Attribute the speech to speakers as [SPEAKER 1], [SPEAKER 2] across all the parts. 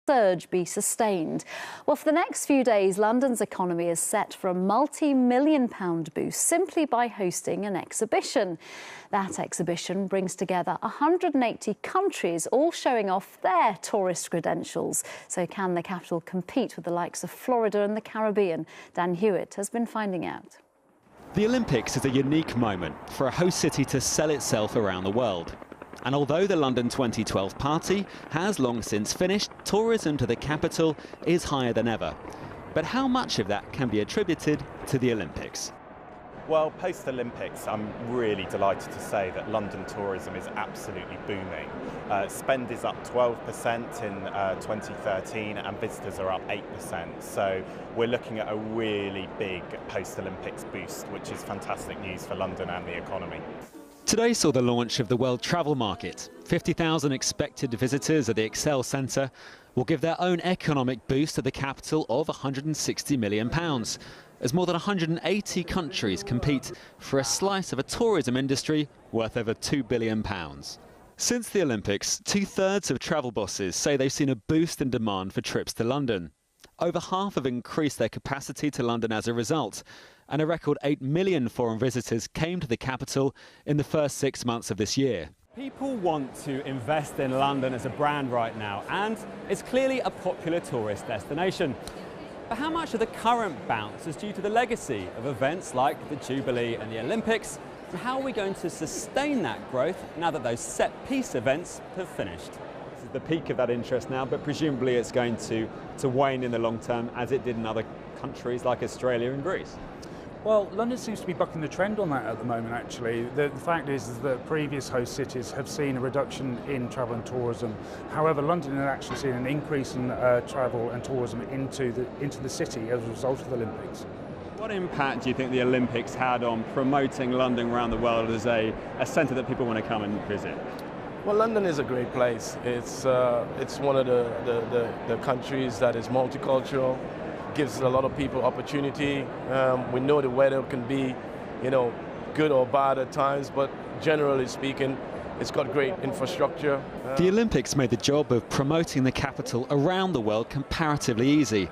[SPEAKER 1] surge be sustained? Well, for the next few days, London's economy is set for a multi-million-pound boost simply by hosting an exhibition. That exhibition brings together 180 countries, all showing off their tourist credentials. So can the capital compete with the likes of Florida and the Caribbean? Dan Hewitt has been finding out.
[SPEAKER 2] The Olympics is a unique moment for a host city to sell itself around the world. And although the London 2012 party has long since finished, tourism to the capital is higher than ever. But how much of that can be attributed to the Olympics?
[SPEAKER 3] Well, post-Olympics, I'm really delighted to say that London tourism is absolutely booming. Spend is up 12% in 2013 and visitors are up 8%. So we're looking at a really big post-Olympics boost, which is fantastic news for London and the economy.
[SPEAKER 2] Today saw the launch of the World Travel Market. 50,000 expected visitors at the Excel Centre will give their own economic boost to the capital of £160 million, as more than 180 countries compete for a slice of a tourism industry worth over £2 billion. Since the Olympics, 2/3 of travel bosses say they've seen a boost in demand for trips to London. Over half have increased their capacity to London as a result, and a record 8 million foreign visitors came to the capital in the first 6 months of this year. People want to invest in London as a brand right now, and it's clearly a popular tourist destination. But how much of the current bounce is due to the legacy of events like the Jubilee and the Olympics? And how are we going to sustain that growth now that those set-piece events have finished? This is the peak of that interest now, but presumably it's going to wane in the long term, as it did in other countries like Australia and Greece.
[SPEAKER 4] Well, London seems to be bucking the trend on that at the moment, actually. The fact is that previous host cities have seen a reduction in travel and tourism. However, London has actually seen an increase in travel and tourism into the city as a result of the Olympics.
[SPEAKER 2] What impact do you think the Olympics had on promoting London around the world as a centre that people want to come and visit?
[SPEAKER 5] Well, London is a great place. It's one of the countries that is multicultural. Gives a lot of people opportunity. We know the weather can be, good or bad at times, but generally speaking, it's got great infrastructure.
[SPEAKER 2] The Olympics made the job of promoting the capital around the world comparatively easy.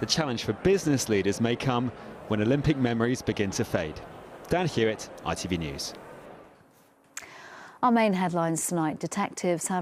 [SPEAKER 2] The challenge for business leaders may come when Olympic memories begin to fade. Dan Hewitt, ITV News.
[SPEAKER 1] Our main headlines tonight: detectives have